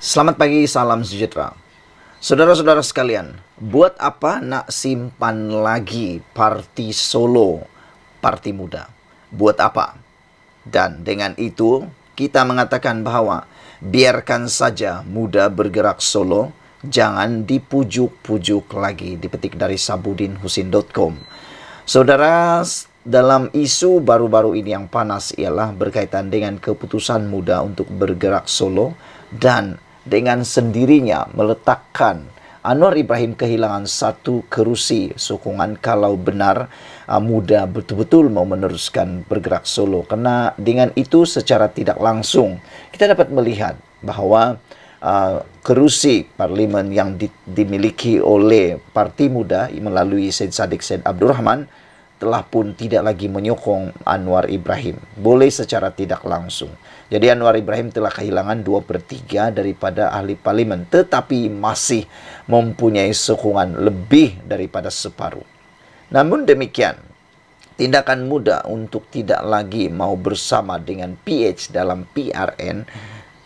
Selamat pagi, salam sejahtera. Saudara-saudara sekalian, buat apa nak simpan lagi parti solo, parti muda? Buat apa? Dan dengan itu, kita mengatakan bahwa biarkan saja muda bergerak solo, jangan dipujuk-pujuk lagi. Dipetik dari sabudinhusin.com. Saudara, dalam isu baru-baru ini yang panas ialah berkaitan dengan keputusan muda untuk bergerak solo dan dengan sendirinya meletakkan Anwar Ibrahim kehilangan satu kerusi sokongan kalau benar muda betul-betul mau meneruskan bergerak solo. Karena dengan itu secara tidak langsung kita dapat melihat bahwa kerusi parlimen yang dimiliki oleh Parti Muda melalui Syed Saddiq Syed Abdurrahman telah pun tidak lagi menyokong Anwar Ibrahim. Boleh secara tidak langsung. Jadi Anwar Ibrahim telah kehilangan 2/3 daripada ahli parlimen, tetapi masih mempunyai sokongan lebih daripada separuh. Namun demikian, tindakan muda untuk tidak lagi mau bersama dengan PH dalam PRN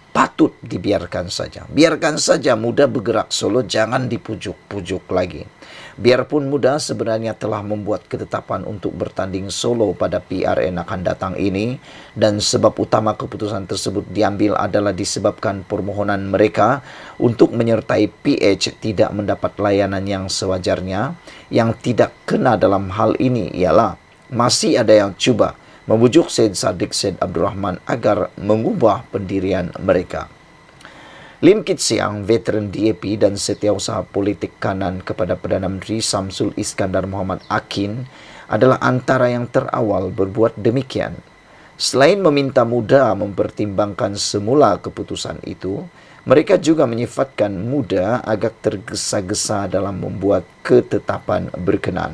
patut dibiarkan saja. Biarkan saja muda bergerak solo, jangan dipujuk-pujuk lagi. Biarpun muda sebenarnya telah membuat ketetapan untuk bertanding solo pada PRN akan datang ini, dan sebab utama keputusan tersebut diambil adalah disebabkan permohonan mereka untuk menyertai PH tidak mendapat layanan yang sewajarnya. Yang tidak kena dalam hal ini ialah masih ada yang cuba membujuk Syed Saddiq Syed Abdurrahman agar mengubah pendirian mereka. Lim Kit Siang, veteran DAP dan setiausaha politik kanan kepada Perdana Menteri Samsul Iskandar Mohamad Akin adalah antara yang terawal berbuat demikian. Selain meminta muda mempertimbangkan semula keputusan itu, mereka juga menyifatkan muda agak tergesa-gesa dalam membuat ketetapan berkenan.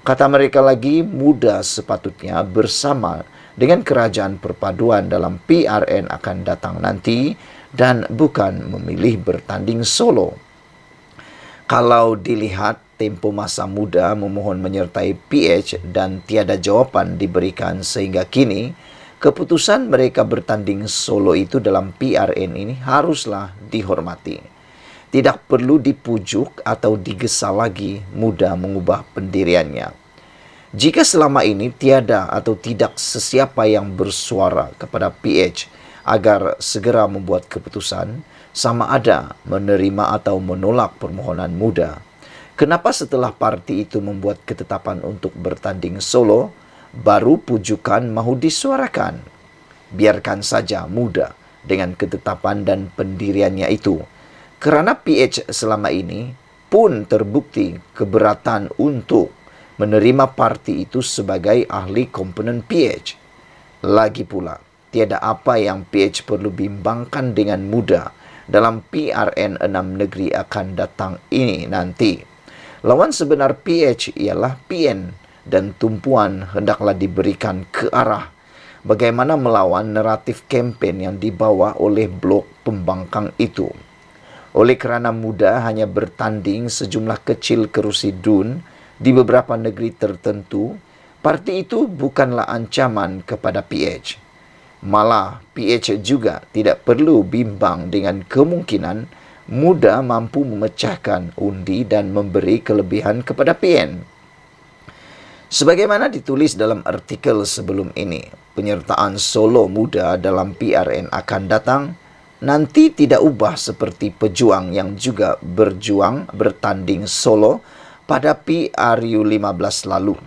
Kata mereka lagi, muda sepatutnya bersama dengan kerajaan perpaduan dalam PRN akan datang nanti dan bukan memilih bertanding solo. Kalau dilihat tempo masa muda memohon menyertai PH dan tiada jawapan diberikan sehingga kini, keputusan mereka bertanding solo itu dalam PRN ini haruslah dihormati. Tidak perlu dipujuk atau digesa lagi muda mengubah pendiriannya. Jika selama ini tiada atau tidak sesiapa yang bersuara kepada PH agar segera membuat keputusan, sama ada menerima atau menolak permohonan muda, kenapa setelah parti itu membuat ketetapan untuk bertanding solo, baru pujukan mahu disuarakan? Biarkan saja muda dengan ketetapan dan pendiriannya itu. Kerana PH selama ini pun terbukti keberatan untuk menerima parti itu sebagai ahli komponen PH. Lagi pula, tiada apa yang PH perlu bimbangkan dengan muda dalam PRN 6 negeri akan datang ini nanti. Lawan sebenar PH ialah PN dan tumpuan hendaklah diberikan ke arah bagaimana melawan naratif kempen yang dibawa oleh blok pembangkang itu. Oleh kerana muda hanya bertanding sejumlah kecil kerusi DUN di beberapa negeri tertentu, parti itu bukanlah ancaman kepada PH. Malah PH juga tidak perlu bimbang dengan kemungkinan muda mampu memecahkan undi dan memberi kelebihan kepada PN. Sebagaimana ditulis dalam artikel sebelum ini, penyertaan solo muda dalam PRN akan datang nanti tidak ubah seperti pejuang yang juga berjuang bertanding solo pada PRU 15 lalu.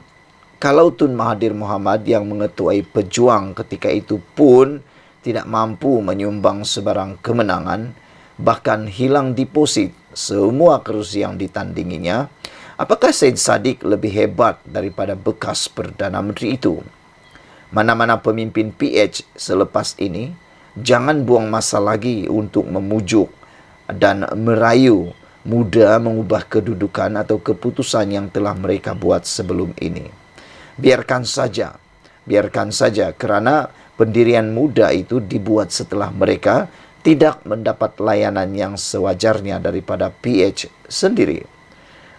Kalau Tun Mahathir Mohamad yang mengetuai pejuang ketika itu pun tidak mampu menyumbang sebarang kemenangan, bahkan hilang deposit semua kerusi yang ditandinginya, apakah Syed Saddiq lebih hebat daripada bekas Perdana Menteri itu? Mana-mana pemimpin PH selepas ini, jangan buang masa lagi untuk memujuk dan merayu muda mengubah kedudukan atau keputusan yang telah mereka buat sebelum ini. Biarkan saja kerana pendirian muda itu dibuat setelah mereka tidak mendapat layanan yang sewajarnya daripada PH sendiri.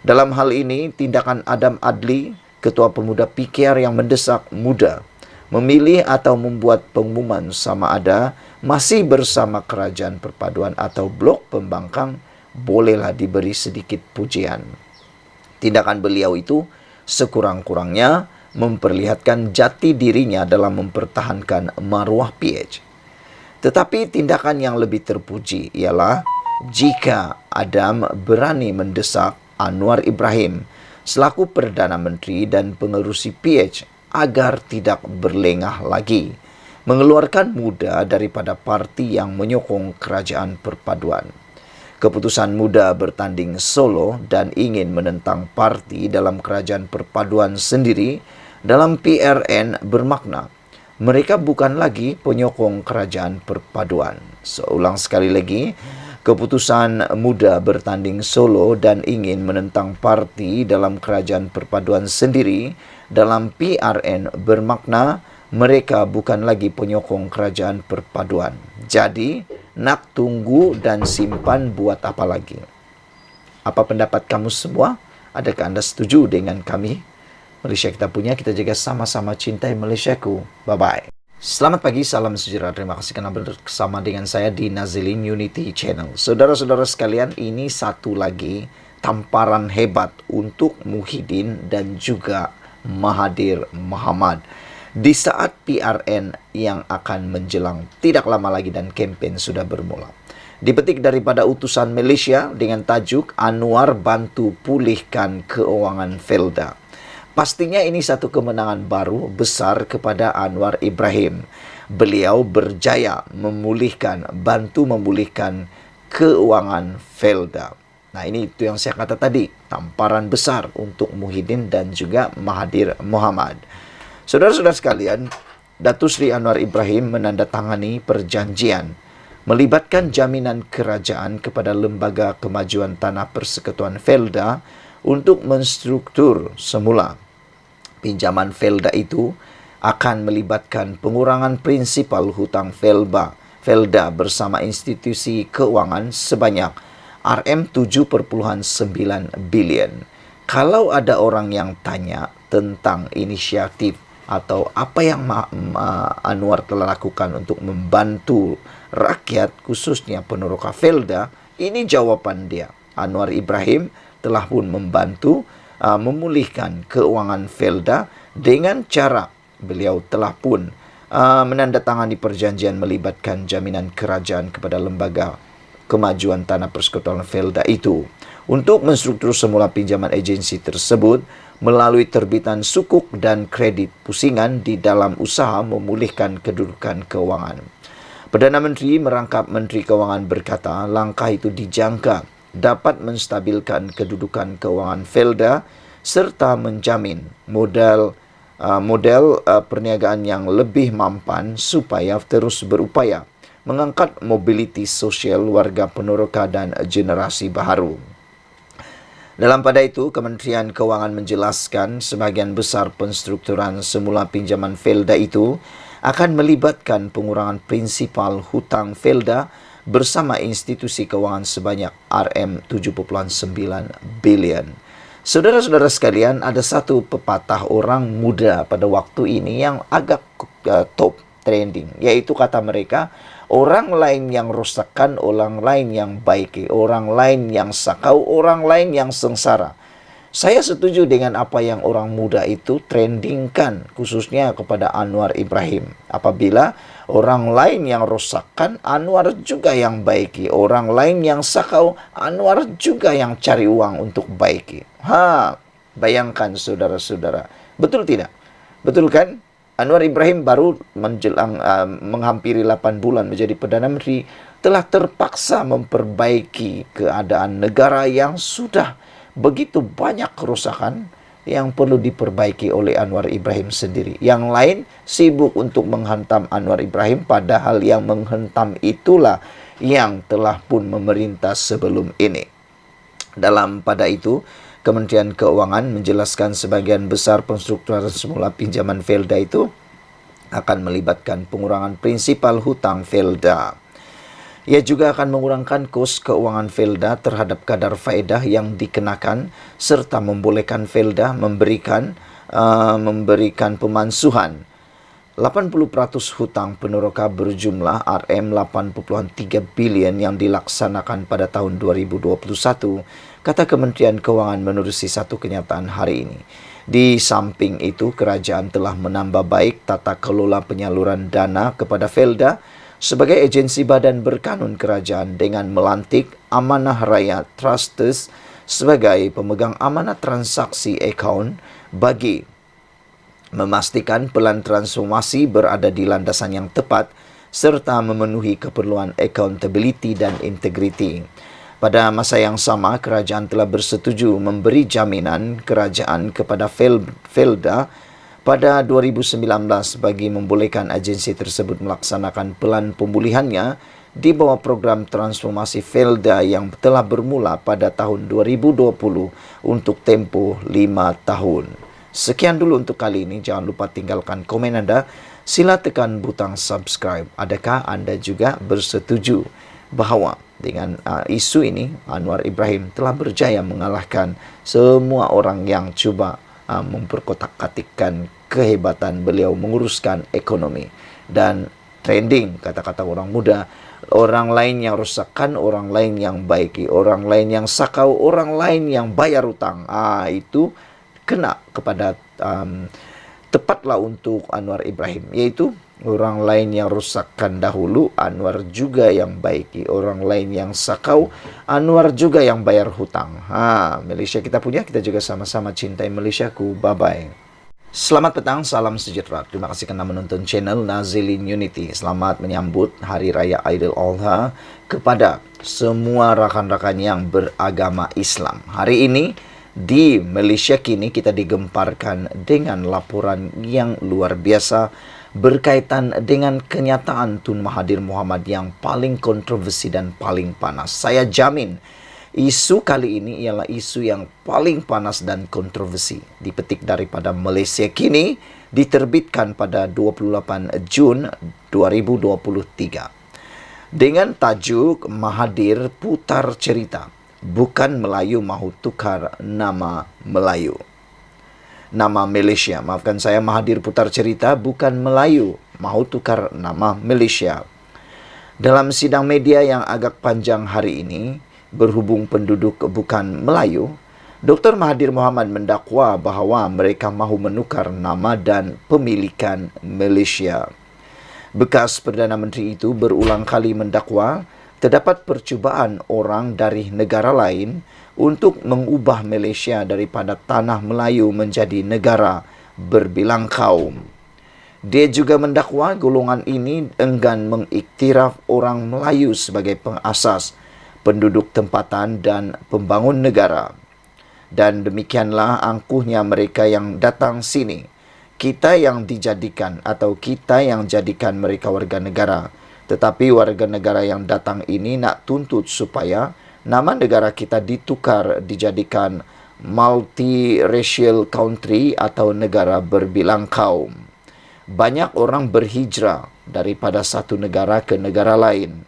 Dalam hal ini, tindakan Adam Adli, Ketua Pemuda PKR yang mendesak muda memilih atau membuat pengumuman sama ada masih bersama kerajaan perpaduan atau blok pembangkang, bolehlah diberi sedikit pujian. Tindakan beliau itu sekurang-kurangnya memperlihatkan jati dirinya dalam mempertahankan maruah PH. Tetapi tindakan yang lebih terpuji ialah jika Adam berani mendesak Anwar Ibrahim selaku Perdana Menteri dan pengerusi PH agar tidak berlengah lagi, mengeluarkan muda daripada parti yang menyokong kerajaan perpaduan. Keputusan muda bertanding solo dan ingin menentang parti dalam kerajaan perpaduan sendiri dalam PRN bermakna mereka bukan lagi penyokong kerajaan perpaduan. Seulang sekali lagi, keputusan muda bertanding solo dan ingin menentang parti dalam kerajaan perpaduan sendiri dalam PRN bermakna mereka bukan lagi penyokong kerajaan perpaduan. Jadi, nak tunggu dan simpan buat apa lagi? Apa pendapat kamu semua? Adakah Anda setuju dengan kami? Malaysia kita punya, kita jaga sama-sama cintai Malaysiaku. Bye-bye. Selamat pagi, salam sejahtera. Terima kasih karena bersama dengan saya di Nazilin Unity Channel. Saudara-saudara sekalian, ini satu lagi tamparan hebat untuk Muhyiddin dan juga Mahathir Mohamad di saat PRN yang akan menjelang tidak lama lagi dan kempen sudah bermula. Dipetik daripada utusan Malaysia dengan tajuk Anwar bantu pulihkan keuangan Felda. Pastinya ini satu kemenangan baru besar kepada Anwar Ibrahim. Beliau berjaya bantu memulihkan keuangan Felda. Nah, ini itu yang saya kata tadi, tamparan besar untuk Muhyiddin dan juga Mahathir Mohamad. Saudara-saudara sekalian, Datuk Seri Anwar Ibrahim menandatangani perjanjian melibatkan jaminan kerajaan kepada Lembaga Kemajuan Tanah Persekutuan Felda untuk menstruktur semula. Pinjaman Felda itu akan melibatkan pengurangan prinsipal hutang Felda bersama institusi keuangan sebanyak RM7.9 bilion. Kalau ada orang yang tanya tentang inisiatif atau apa yang Anwar telah lakukan untuk membantu rakyat, khususnya peneroka Felda, ini jawaban dia. Anwar Ibrahim telah pun membantu memulihkan keuangan Felda dengan cara beliau telah pun menandatangani perjanjian melibatkan jaminan kerajaan kepada Lembaga Kemajuan Tanah Persekutuan Felda itu untuk menstruktur semula pinjaman agensi tersebut melalui terbitan sukuk dan kredit pusingan di dalam usaha memulihkan kedudukan keuangan. Perdana Menteri merangkap Menteri Keuangan berkata langkah itu dijangka dapat menstabilkan kedudukan keuangan Felda serta menjamin model perniagaan yang lebih mampan supaya terus berupaya mengangkat mobiliti sosial warga peneroka dan generasi baharu. Dalam pada itu, Kementerian Keuangan menjelaskan sebahagian besar penstrukturan semula pinjaman Felda itu akan melibatkan pengurangan prinsipal hutang Felda bersama institusi keuangan sebanyak RM7.9 bilion. Saudara-saudara sekalian, ada satu pepatah orang muda pada waktu ini yang agak top trending, yaitu kata mereka, orang lain yang rosakkan, orang lain yang baiki, orang lain yang sakau, orang lain yang sengsara. Saya setuju dengan apa yang orang muda itu trendingkan, khususnya kepada Anwar Ibrahim. Apabila orang lain yang rosakkan, Anwar juga yang baiki. Orang lain yang sakau, Anwar juga yang cari uang untuk baiki. Bayangkan saudara-saudara. Betul tidak? Betul kan? Anwar Ibrahim baru menjelang menghampiri 8 bulan menjadi Perdana Menteri, telah terpaksa memperbaiki keadaan negara yang sudah begitu banyak kerusakan yang perlu diperbaiki oleh Anwar Ibrahim sendiri. Yang lain sibuk untuk menghantam Anwar Ibrahim, padahal yang menghantam itulah yang telah pun memerintah sebelum ini. Dalam pada itu, Kementerian Keuangan menjelaskan sebagian besar penstrukturan semula pinjaman Felda itu akan melibatkan pengurangan prinsipal hutang Felda. Ia juga akan mengurangkan kos keuangan Felda terhadap kadar faedah yang dikenakan serta membolehkan Felda memberikan pemansuhan 80% hutang Peneroka berjumlah RM8.3 bilion yang dilaksanakan pada tahun 2021, kata Kementerian Keuangan menerusi satu kenyataan hari ini. Di samping itu, kerajaan telah menambah baik tata kelola penyaluran dana kepada Felda sebagai agensi badan berkanun kerajaan dengan melantik Amanah Raya Trustees sebagai pemegang amanah transaksi akaun bagi memastikan pelan transformasi berada di landasan yang tepat serta memenuhi keperluan accountability dan integriti. Pada masa yang sama, kerajaan telah bersetuju memberi jaminan kerajaan kepada Felda pada 2019 bagi membolehkan agensi tersebut melaksanakan pelan pemulihannya di bawah program transformasi Felda yang telah bermula pada tahun 2020 untuk tempoh 5 tahun. Sekian dulu untuk kali ini. Jangan lupa tinggalkan komen anda. Sila tekan butang subscribe. Adakah anda juga bersetuju bahawa dengan isu ini Anwar Ibrahim telah berjaya mengalahkan semua orang yang cuba memperkotak-katikkan kehebatan beliau menguruskan ekonomi? Dan trending, kata-kata orang muda, orang lain yang rosakkan, orang lain yang baiki, orang lain yang sakau, orang lain yang bayar hutang. Itu kena kepada tepatlah untuk Anwar Ibrahim, iaitu orang lain yang rosakkan dahulu, Anwar juga yang baiki, orang lain yang sakau, Anwar juga yang bayar hutang. Malaysia kita punya, kita juga sama-sama cintai Malaysiaku. Bye-bye. Selamat petang, salam sejahtera. Terima kasih kerana menonton channel Nazilin Unity. Selamat menyambut Hari Raya Aidil Adha kepada semua rakan-rakan yang beragama Islam. Hari ini di Malaysia kini kita digemparkan dengan laporan yang luar biasa berkaitan dengan kenyataan Tun Mahathir Mohamad yang paling kontroversi dan paling panas. Saya jamin isu kali ini ialah isu yang paling panas dan kontroversi. Dipetik daripada Malaysia kini, diterbitkan pada 28 Jun 2023. Dengan tajuk Mahathir Putar Cerita. Bukan Melayu mahu tukar nama Melayu. Nama Malaysia. Maafkan saya, Mahathir Putar Cerita, bukan Melayu mahu tukar nama Malaysia. Dalam sidang media yang agak panjang hari ini, berhubung penduduk bukan Melayu, Dr. Mahathir Mohamad mendakwa bahawa mereka mahu menukar nama dan pemilikan Malaysia. Bekas Perdana Menteri itu berulang kali mendakwa terdapat percubaan orang dari negara lain untuk mengubah Malaysia daripada tanah Melayu menjadi negara berbilang kaum. Dia juga mendakwa golongan ini enggan mengiktiraf orang Melayu sebagai pengasas, penduduk tempatan dan pembangun negara. Dan demikianlah angkuhnya mereka yang datang sini. Kita yang dijadikan atau kita yang jadikan mereka warga negara. Tetapi warga negara yang datang ini nak tuntut supaya nama negara kita ditukar dijadikan multiracial country atau negara berbilang kaum. Banyak orang berhijrah daripada satu negara ke negara lain.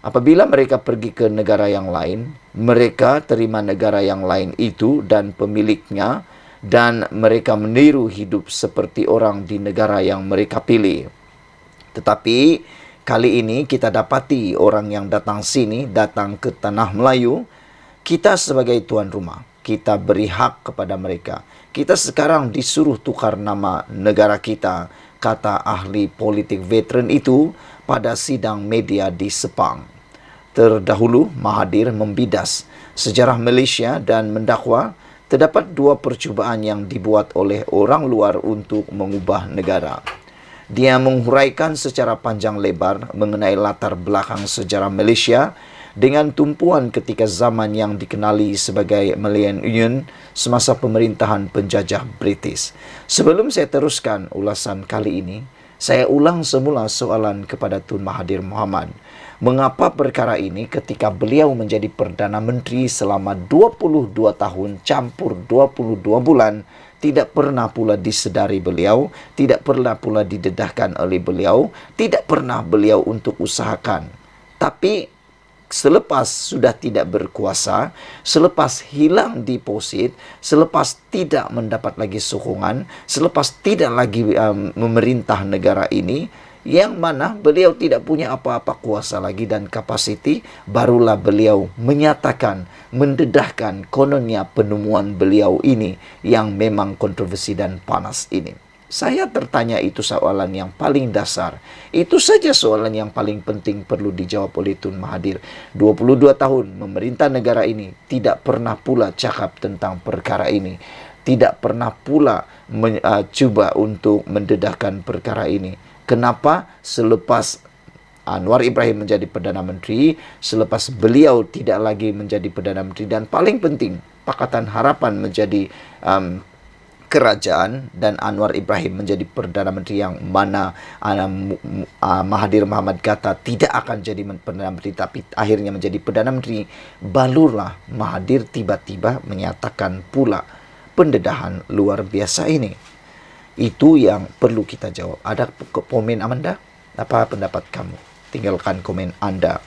Apabila mereka pergi ke negara yang lain, mereka terima negara yang lain itu dan pemiliknya, dan mereka meniru hidup seperti orang di negara yang mereka pilih. Tetapi kali ini kita dapati orang yang datang sini, datang ke tanah Melayu, kita sebagai tuan rumah, kita beri hak kepada mereka. Kita sekarang disuruh tukar nama negara kita, kata ahli politik veteran itu pada sidang media di Sepang. Terdahulu, Mahathir membidas sejarah Malaysia dan mendakwa terdapat dua percubaan yang dibuat oleh orang luar untuk mengubah negara. Dia menghuraikan secara panjang lebar mengenai latar belakang sejarah Malaysia dengan tumpuan ketika zaman yang dikenali sebagai Millennium semasa pemerintahan penjajah British. Sebelum saya teruskan ulasan kali ini, saya ulang semula soalan kepada Tun Mahathir Mohamad. Mengapa perkara ini ketika beliau menjadi Perdana Menteri selama 22 tahun campur 22 bulan, tidak pernah pula disedari beliau, tidak pernah pula didedahkan oleh beliau, tidak pernah beliau untuk usahakan. Tapi selepas sudah tidak berkuasa, selepas hilang deposit, selepas tidak mendapat lagi sokongan, selepas tidak lagi memerintah negara ini, yang mana beliau tidak punya apa-apa kuasa lagi dan kapasiti, barulah beliau menyatakan, mendedahkan kononnya penemuan beliau ini yang memang kontroversi dan panas ini. Saya tertanya, itu soalan yang paling dasar. Itu saja soalan yang paling penting perlu dijawab oleh Tun Mahathir. 22 tahun memerintah negara ini, tidak pernah pula cakap tentang perkara ini. Tidak pernah pula cuba untuk mendedahkan perkara ini. Kenapa selepas Anwar Ibrahim menjadi Perdana Menteri, selepas beliau tidak lagi menjadi Perdana Menteri, dan paling penting, Pakatan Harapan menjadi kerajaan dan Anwar Ibrahim menjadi Perdana Menteri, yang mana Mahathir Mohamad kata tidak akan jadi Perdana Menteri tapi akhirnya menjadi Perdana Menteri, barulah Mahathir tiba-tiba menyatakan pula pendedahan luar biasa ini. Itu yang perlu kita jawab. Ada komen Amanda? Apa pendapat kamu? Tinggalkan komen Anda.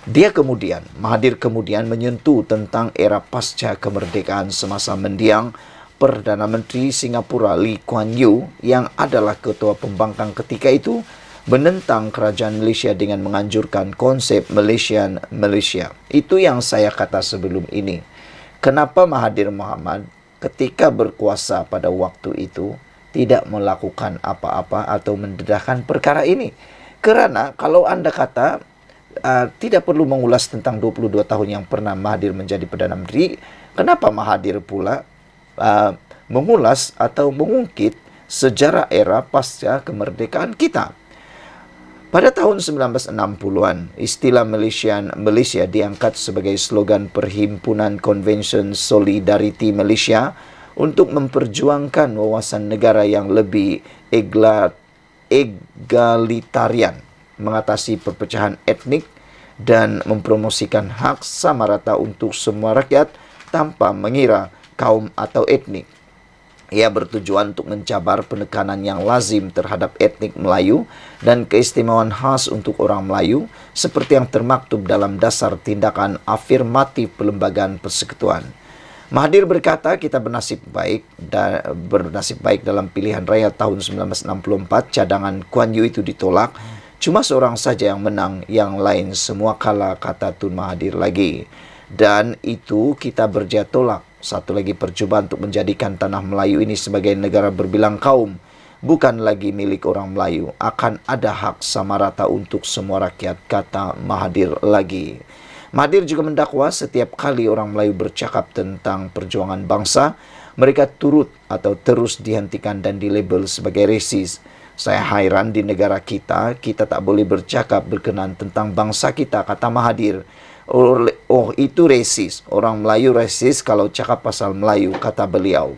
Mahathir kemudian menyentuh tentang era pasca kemerdekaan semasa mendiang Perdana Menteri Singapura Lee Kuan Yew, yang adalah ketua pembangkang ketika itu, menentang kerajaan Malaysia dengan menganjurkan konsep Malaysian Malaysia. Itu yang saya kata sebelum ini. Kenapa Mahathir Mohamad ketika berkuasa pada waktu itu tidak melakukan apa-apa atau mendedahkan perkara ini? Karena kalau Anda kata tidak perlu mengulas tentang 22 tahun yang pernah Mahathir menjadi Perdana Menteri, kenapa Mahathir pula mengulas atau mengungkit sejarah era pasca kemerdekaan kita? Pada tahun 1960-an, istilah Malaysia diangkat sebagai slogan Perhimpunan Konvensyen Solidariti Malaysia untuk memperjuangkan wawasan negara yang lebih egalitarian, mengatasi perpecahan etnik, dan mempromosikan hak sama rata untuk semua rakyat tanpa mengira kaum atau etnik. Ia bertujuan untuk mencabar penekanan yang lazim terhadap etnik Melayu dan keistimewaan khas untuk orang Melayu, seperti yang termaktub dalam dasar tindakan afirmatif Perlembagaan Persekutuan. Mahathir berkata, kita bernasib baik dalam pilihan raya tahun 1964, cadangan Kuan Yew itu ditolak. Cuma seorang saja yang menang, yang lain semua kalah, kata Tun Mahathir lagi. Dan itu kita berjaya tolak. Satu lagi percobaan untuk menjadikan tanah Melayu ini sebagai negara berbilang kaum, bukan lagi milik orang Melayu. Akan ada hak sama rata untuk semua rakyat, kata Mahathir lagi. Mahathir juga mendakwa setiap kali orang Melayu bercakap tentang perjuangan bangsa, mereka turut atau terus dihentikan dan dilabel sebagai resis. Saya hairan di negara kita tak boleh bercakap berkenaan tentang bangsa kita, kata Mahathir. Oh, itu resis. Orang Melayu resis kalau cakap pasal Melayu, kata beliau.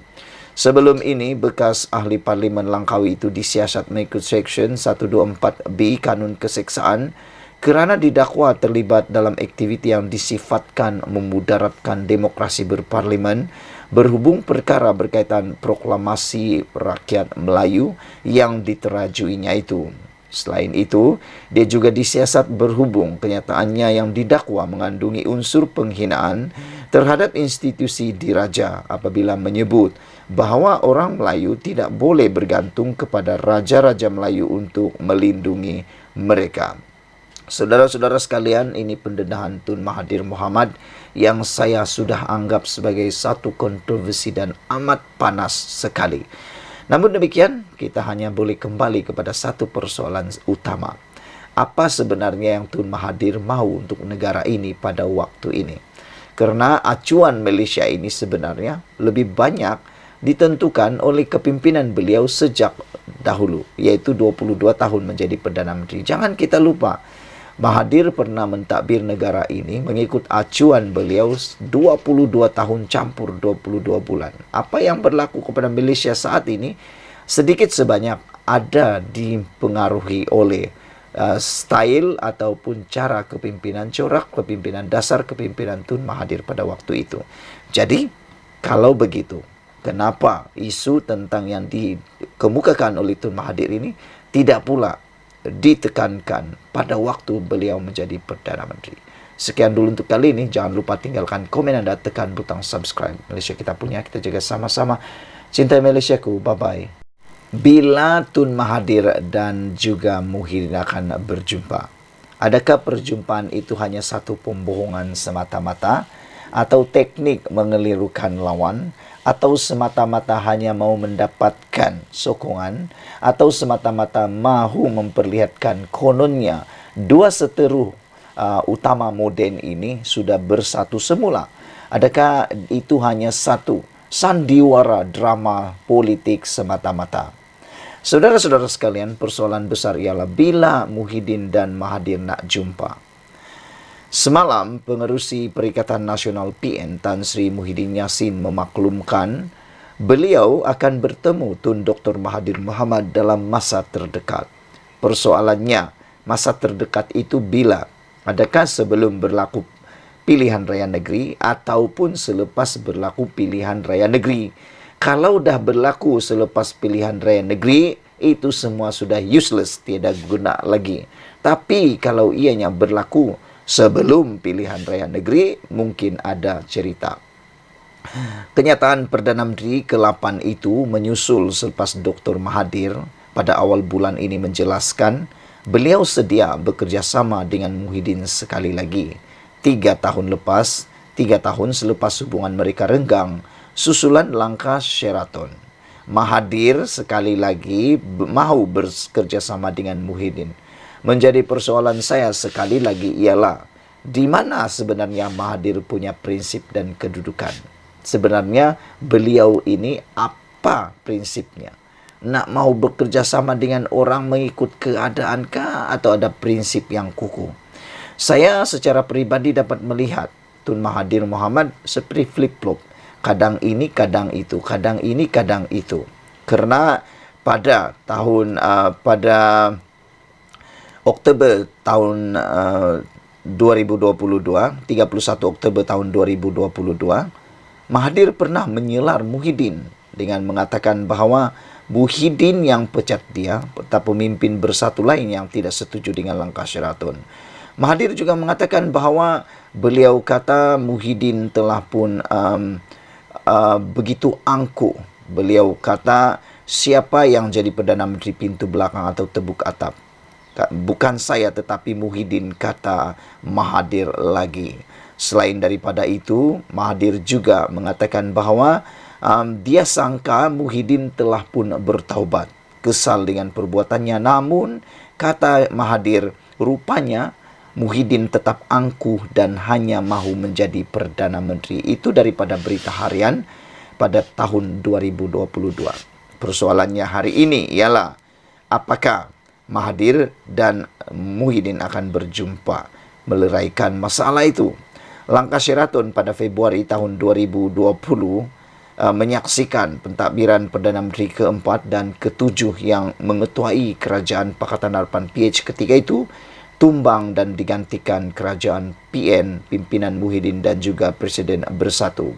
Sebelum ini, bekas ahli Parlimen Langkawi itu disiasat mengikut Seksyen 124B Kanun Keseksaan kerana didakwa terlibat dalam aktiviti yang disifatkan memudaratkan demokrasi berparlimen berhubung perkara berkaitan proklamasi rakyat Melayu yang diterajuinya itu. Selain itu, dia juga disiasat berhubung kenyataannya yang didakwa mengandungi unsur penghinaan terhadap institusi diraja apabila menyebut bahawa orang Melayu tidak boleh bergantung kepada raja-raja Melayu untuk melindungi mereka. Saudara-saudara sekalian, ini pendedahan Tun Mahathir Mohamad yang saya sudah anggap sebagai satu kontroversi dan amat panas sekali. Namun demikian, kita hanya boleh kembali kepada satu persoalan utama. Apa sebenarnya yang Tun Mahathir mahu untuk negara ini pada waktu ini? Karena acuan Malaysia ini sebenarnya lebih banyak ditentukan oleh kepimpinan beliau sejak dahulu, yaitu 22 tahun menjadi Perdana Menteri. Jangan kita lupa, Mahathir pernah mentadbir negara ini mengikut acuan beliau 22 tahun campur 22 bulan. Apa yang berlaku kepada Malaysia saat ini sedikit sebanyak ada dipengaruhi oleh style ataupun cara kepimpinan, corak kepimpinan, dasar kepimpinan Tun Mahathir pada waktu itu. Jadi, kalau begitu, kenapa isu tentang yang dikemukakan oleh Tun Mahathir ini tidak pula ditekankan pada waktu beliau menjadi Perdana Menteri. Sekian dulu untuk kali ini. Jangan lupa tinggalkan komen Anda, tekan butang subscribe. Malaysia kita punya, kita jaga sama-sama. Cintai Malaysiaku. Bye-bye. Bila Tun Mahathir dan juga Muhyiddin akan berjumpa? Adakah perjumpaan itu hanya satu pembohongan semata-mata, atau teknik mengelirukan lawan, atau semata-mata hanya mau mendapatkan sokongan, atau semata-mata mahu memperlihatkan kononnya dua seteru utama moden ini sudah bersatu semula? Adakah itu hanya satu sandiwara drama politik semata-mata? Saudara-saudara sekalian, persoalan besar ialah bila Muhyiddin dan Mahathir nak jumpa. Semalam, pengerusi Perikatan Nasional PN Tan Sri Muhyiddin Yassin memaklumkan beliau akan bertemu Tun Dr. Mahathir Mohamad dalam masa terdekat. Persoalannya, masa terdekat itu bila? Adakah sebelum berlaku pilihan raya negeri ataupun selepas berlaku pilihan raya negeri? Kalau dah berlaku selepas pilihan raya negeri, itu semua sudah useless, tiada guna lagi. Tapi kalau ianya berlaku sebelum pilihan raya negeri, mungkin ada cerita. Kenyataan Perdana Menteri ke-8 itu menyusul selepas Dr. Mahathir pada awal bulan ini menjelaskan beliau sedia bekerjasama dengan Muhyiddin sekali lagi. 3 tahun selepas hubungan mereka renggang, susulan langkah Sheraton. Mahathir sekali lagi mahu bekerjasama dengan Muhyiddin. Menjadi persoalan saya sekali lagi ialah di mana sebenarnya Mahathir punya prinsip dan kedudukan. Sebenarnya beliau ini apa prinsipnya? Nak mau bekerjasama dengan orang mengikut keadaankah atau ada prinsip yang kukuh? Saya secara peribadi dapat melihat Tun Mahathir Mohamad seperti flip-flop. Kadang ini, kadang itu. Kadang ini, kadang itu. Karena pada Oktober tahun 2022, 31 Oktober tahun 2022, Mahathir pernah menyelar Muhyiddin dengan mengatakan bahawa Muhyiddin yang pecat dia, tetapi pemimpin bersatu lain yang tidak setuju dengan langkah Sheraton. Mahathir juga mengatakan bahawa beliau kata Muhyiddin telah pun begitu angkuh. Beliau kata siapa yang jadi Perdana Menteri pintu belakang atau tebuk atap? Bukan saya tetapi Muhyiddin, kata Mahathir lagi. Selain daripada itu, Mahathir juga mengatakan bahawa dia sangka Muhyiddin telah pun bertaubat, kesal dengan perbuatannya. Namun, kata Mahathir, rupanya Muhyiddin tetap angkuh dan hanya mahu menjadi Perdana Menteri. Itu daripada Berita Harian pada tahun 2022. Persoalannya hari ini ialah apakah Mahathir dan Muhyiddin akan berjumpa meleraikan masalah itu. Langkah Sheraton pada Februari tahun 2020 menyaksikan pentadbiran Perdana Menteri keempat dan ketujuh yang mengetuai Kerajaan Pakatan Harapan PH ketika itu tumbang dan digantikan Kerajaan PN, pimpinan Muhyiddin dan juga Presiden Bersatu.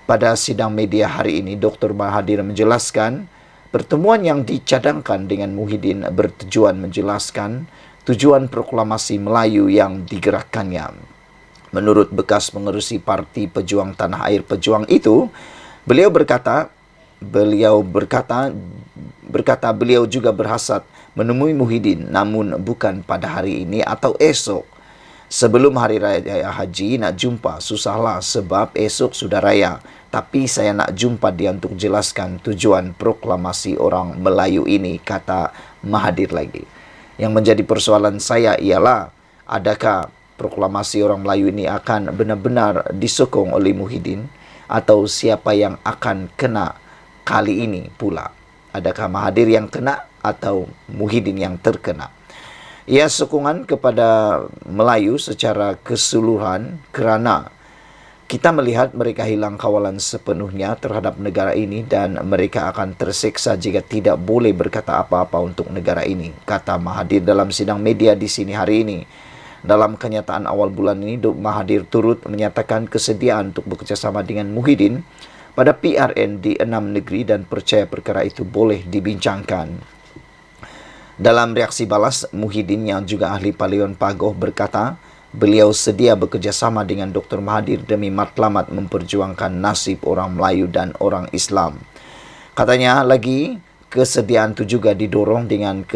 Pada sidang media hari ini, Dr. Mahathir menjelaskan pertemuan yang dicadangkan dengan Muhyiddin bertujuan menjelaskan tujuan proklamasi Melayu yang digerakkannya. Menurut bekas pengerusi Parti Pejuang Tanah Air Pejuang itu, beliau berkata beliau juga berhasrat menemui Muhyiddin, namun bukan pada hari ini atau esok. Sebelum Hari Raya Haji nak jumpa, susahlah sebab esok sudah raya. Tapi saya nak jumpa dia untuk jelaskan tujuan proklamasi orang Melayu ini, kata Mahathir lagi. Yang menjadi persoalan saya ialah adakah proklamasi orang Melayu ini akan benar-benar disokong oleh Muhyiddin atau siapa yang akan kena kali ini pula? Adakah Mahathir yang kena atau Muhyiddin yang terkena? Ia sokongan kepada Melayu secara keseluruhan kerana kita melihat mereka hilang kawalan sepenuhnya terhadap negara ini dan mereka akan terseksa jika tidak boleh berkata apa-apa untuk negara ini, kata Mahathir dalam sidang media di sini hari ini. Dalam kenyataan awal bulan ini, Dr. Mahathir turut menyatakan kesediaan untuk bekerjasama dengan Muhyiddin pada PRN di 6 negeri dan percaya perkara itu boleh dibincangkan. Dalam reaksi balas, Muhyiddin yang juga ahli Palion Pagoh berkata, beliau sedia bekerja sama dengan Dr. Mahathir demi matlamat memperjuangkan nasib orang Melayu dan orang Islam. Katanya lagi, kesediaan itu juga didorong dengan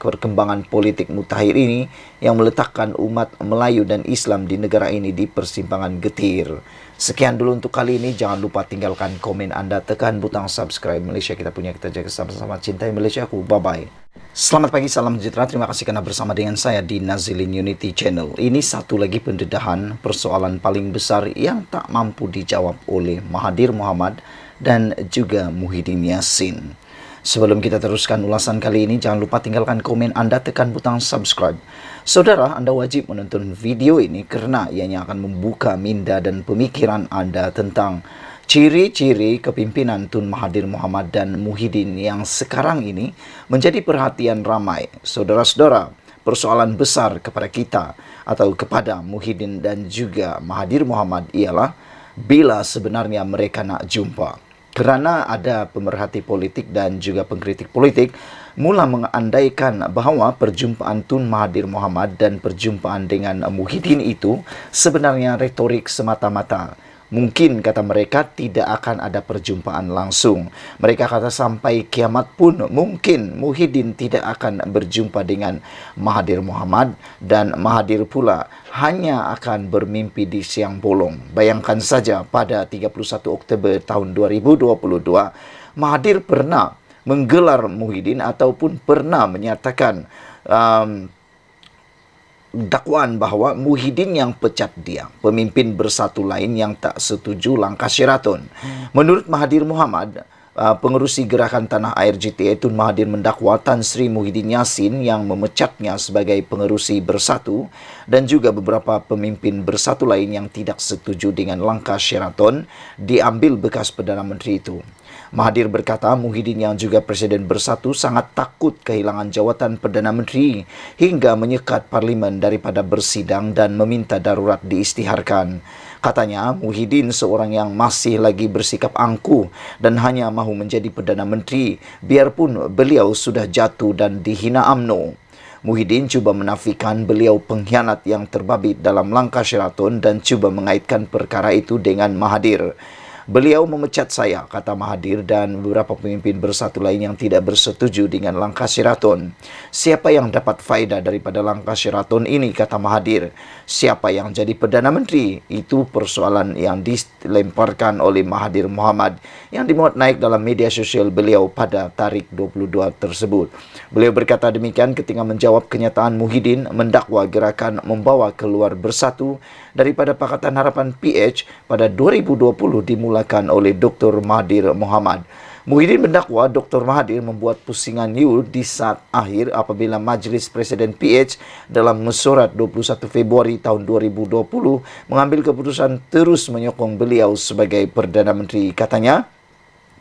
perkembangan politik mutakhir ini yang meletakkan umat Melayu dan Islam di negara ini di persimpangan getir. Sekian dulu untuk kali ini. Jangan lupa tinggalkan komen Anda, tekan butang subscribe. Malaysia kita punya, kita jaga sama-sama. Cintai Malaysia aku. Bye-bye. Selamat pagi, salam sejahtera. Terima kasih karena bersama dengan saya di Nazilin Unity Channel. Ini satu lagi pendedahan persoalan paling besar yang tak mampu dijawab oleh Mahathir Mohamad dan juga Muhyiddin Yassin. Sebelum kita teruskan ulasan kali ini, jangan lupa tinggalkan komen Anda, tekan butang subscribe. Saudara, Anda wajib menonton video ini karena ianya akan membuka minda dan pemikiran Anda tentang ciri-ciri kepimpinan Tun Mahathir Mohamad dan Muhyiddin yang sekarang ini menjadi perhatian ramai. Saudara-saudara, persoalan besar kepada kita atau kepada Muhyiddin dan juga Mahathir Mohamad ialah bila sebenarnya mereka nak jumpa. Kerana ada pemerhati politik dan juga pengkritik politik mula mengandaikan bahawa perjumpaan Tun Mahathir Mohamad dan perjumpaan dengan Muhyiddin itu sebenarnya retorik semata-mata. Mungkin, kata mereka, tidak akan ada perjumpaan langsung. Mereka kata sampai kiamat pun mungkin Muhyiddin tidak akan berjumpa dengan Mahathir Mohamad dan Mahathir pula hanya akan bermimpi di siang bolong. Bayangkan saja pada 31 Oktober tahun 2022, Mahathir pernah menggelar Muhyiddin ataupun pernah menyatakan dakwaan bahawa Muhyiddin yang pecat dia, pemimpin bersatu lain yang tak setuju langkah Sheraton. Menurut Mahathir Mohamad, pengerusi gerakan Tanah Air GTA Tun Mahathir mendakwa Tan Sri Muhyiddin Yassin yang memecatnya sebagai pengerusi bersatu dan juga beberapa pemimpin bersatu lain yang tidak setuju dengan langkah Sheraton diambil bekas Perdana Menteri itu. Mahathir berkata Muhyiddin yang juga Presiden Bersatu sangat takut kehilangan jawatan Perdana Menteri hingga menyekat Parlimen daripada bersidang dan meminta darurat diisytiharkan. Katanya Muhyiddin seorang yang masih lagi bersikap angkuh dan hanya mahu menjadi Perdana Menteri biarpun beliau sudah jatuh dan dihina UMNO. Muhyiddin cuba menafikan beliau pengkhianat yang terbabit dalam langkah Sheraton dan cuba mengaitkan perkara itu dengan Mahathir. Beliau memecat saya, kata Mahathir dan beberapa pemimpin bersatu lain yang tidak bersetuju dengan langkah Sheraton. Siapa yang dapat faedah daripada langkah Sheraton ini, kata Mahathir. Siapa yang jadi Perdana Menteri? Itu persoalan yang dilemparkan oleh Mahathir Mohamad yang dimuat naik dalam media sosial beliau pada tarikh 22 tersebut. Beliau berkata demikian ketika menjawab kenyataan Muhyiddin mendakwa gerakan membawa keluar bersatu daripada Pakatan Harapan PH pada 2020 dimulakan oleh Dr. Mahathir Mohamad. Muhyiddin mendakwa Dr. Mahathir membuat pusingan you di saat akhir apabila Majlis Presiden PH dalam mesyuarat 21 Februari tahun 2020 mengambil keputusan terus menyokong beliau sebagai Perdana Menteri. Katanya,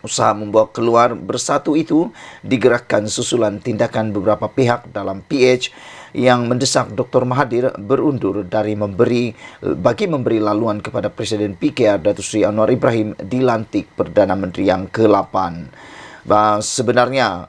usaha membawa keluar bersatu itu digerakkan susulan tindakan beberapa pihak dalam PH yang mendesak Dr. Mahathir berundur dari memberi laluan kepada Presiden PKR Datuk Seri Anwar Ibrahim dilantik Perdana Menteri yang ke-8. Sebenarnya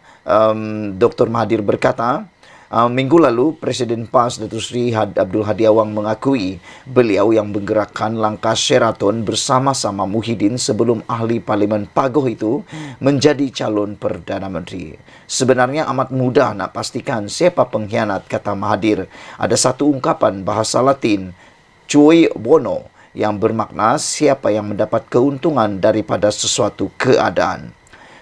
Dr. Mahathir berkata, minggu lalu Presiden PAS Datuk Seri Abdul Hadi Awang mengakui beliau yang menggerakkan langkah Sheraton bersama-sama Muhyiddin sebelum ahli Parlimen Pagoh itu menjadi calon Perdana Menteri. Sebenarnya amat mudah nak pastikan siapa pengkhianat, kata Mahathir. Ada satu ungkapan bahasa Latin, cui bono, yang bermakna siapa yang mendapat keuntungan daripada sesuatu keadaan.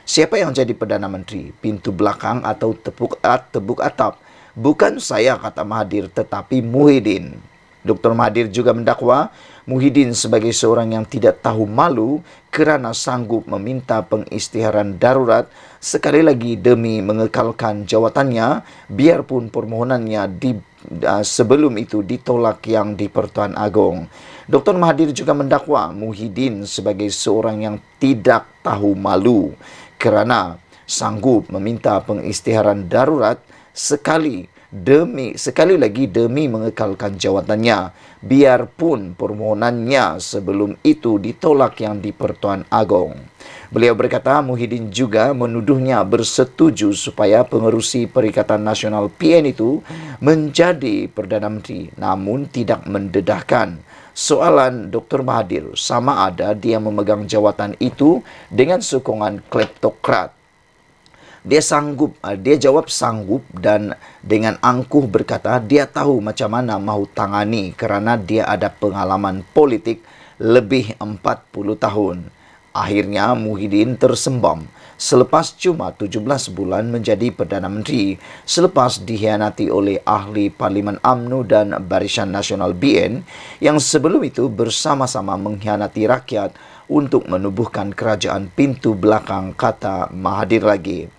Siapa yang jadi Perdana Menteri? Pintu belakang atau tepuk atap? Bukan saya, kata Mahathir, tetapi Muhyiddin. Dr. Mahathir juga mendakwa Muhyiddin sebagai seorang yang tidak tahu malu kerana sanggup meminta pengisytiharan darurat sekali lagi demi mengekalkan jawatannya biarpun permohonannya sebelum itu ditolak yang di Pertuan Agong. Dr. Mahathir juga mendakwa Muhyiddin sebagai seorang yang tidak tahu malu kerana sanggup meminta pengisytiharan darurat sekali lagi demi mengekalkan jawatannya biarpun permohonannya sebelum itu ditolak yang di Pertuan Agong. Beliau berkata Muhyiddin juga menuduhnya bersetuju supaya pengerusi Perikatan Nasional PN itu menjadi Perdana Menteri, namun tidak mendedahkan. Soalan Dr. Mahathir, sama ada dia memegang jawatan itu dengan sokongan kleptokrat. Dia jawab sanggup dan dengan angkuh berkata dia tahu macam mana mahu tangani kerana dia ada pengalaman politik lebih 40 tahun. Akhirnya Muhyiddin tersembam selepas cuma 17 bulan menjadi Perdana Menteri selepas dikhianati oleh ahli Parlimen UMNO dan Barisan Nasional BN yang sebelum itu bersama-sama mengkhianati rakyat untuk menubuhkan kerajaan pintu belakang, kata Mahathir lagi.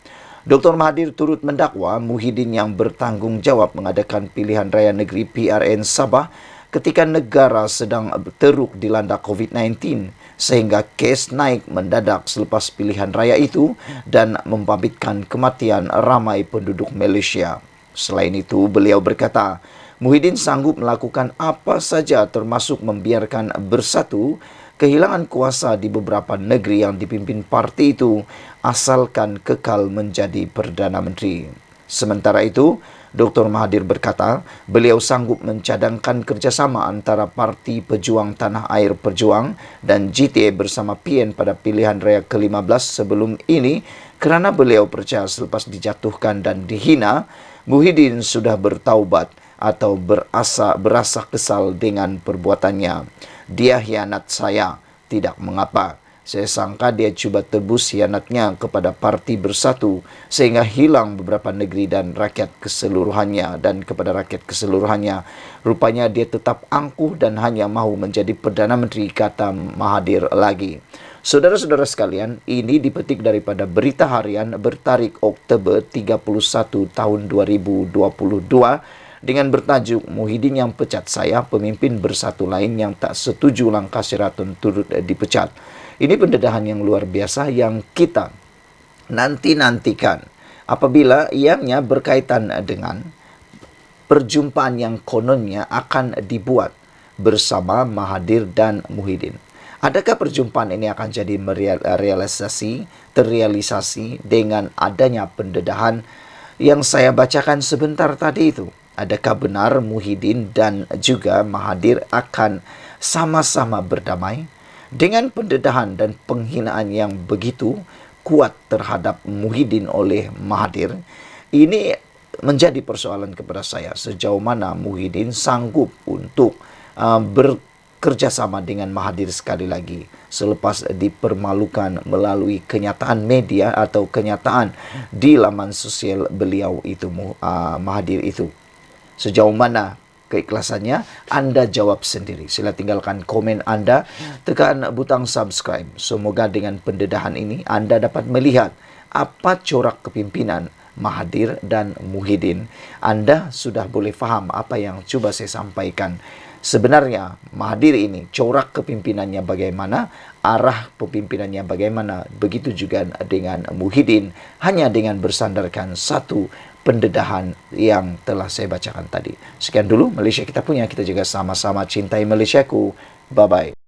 Dr. Mahathir turut mendakwa Muhyiddin yang bertanggungjawab mengadakan pilihan raya negeri PRN Sabah ketika negara sedang teruk dilanda COVID-19 sehingga kes naik mendadak selepas pilihan raya itu dan membabitkan kematian ramai penduduk Malaysia. Selain itu, beliau berkata, Muhyiddin sanggup melakukan apa saja termasuk membiarkan Bersatu kehilangan kuasa di beberapa negeri yang dipimpin parti itu asalkan kekal menjadi Perdana Menteri. Sementara itu, Dr. Mahathir berkata, beliau sanggup mencadangkan kerjasama antara Parti Pejuang Tanah Air Perjuang dan GTA bersama PN pada pilihan raya ke-15 sebelum ini kerana beliau percaya selepas dijatuhkan dan dihina, Muhyiddin sudah bertaubat atau berasa kesal dengan perbuatannya. Dia hianat saya, tidak mengapa. Saya sangka dia cuba tebus hianatnya kepada Parti Bersatu sehingga hilang beberapa negeri dan rakyat keseluruhannya. Dan kepada rakyat keseluruhannya, rupanya dia tetap angkuh dan hanya mahu menjadi Perdana Menteri, kata Mahathir lagi. Saudara-saudara sekalian, ini dipetik daripada Berita Harian bertarikh Oktober 31 tahun 2022 dengan bertajuk Muhyiddin yang pecat saya, pemimpin Bersatu lain yang tak setuju langkah Sheraton turut dipecat. Ini pendedahan yang luar biasa yang kita nantikan apabila ianya berkaitan dengan perjumpaan yang kononnya akan dibuat bersama Mahathir dan Muhyiddin. Adakah perjumpaan ini akan jadi terrealisasi dengan adanya pendedahan yang saya bacakan sebentar tadi itu? Adakah benar Muhyiddin dan juga Mahathir akan sama-sama berdamai? Dengan pendedahan dan penghinaan yang begitu kuat terhadap Muhyiddin oleh Mahathir, ini menjadi persoalan kepada saya sejauh mana Muhyiddin sanggup untuk bekerjasama dengan Mahathir sekali lagi selepas dipermalukan melalui kenyataan media atau kenyataan di laman sosial beliau itu, Mahathir itu. Sejauh mana keikhlasannya, Anda jawab sendiri. Sila tinggalkan komen Anda, tekan butang subscribe. Semoga dengan pendedahan ini Anda dapat melihat apa corak kepimpinan Mahathir dan Muhyiddin. Anda sudah boleh faham apa yang coba saya sampaikan. Sebenarnya Mahathir ini corak kepimimpinannya bagaimana, arah pemimpinannya bagaimana, begitu juga dengan Muhyiddin, hanya dengan bersandarkan satu pendedahan yang telah saya bacakan tadi. Sekian dulu Malaysia kita punya, kita juga sama-sama cintai Malaysiaku. Bye-bye.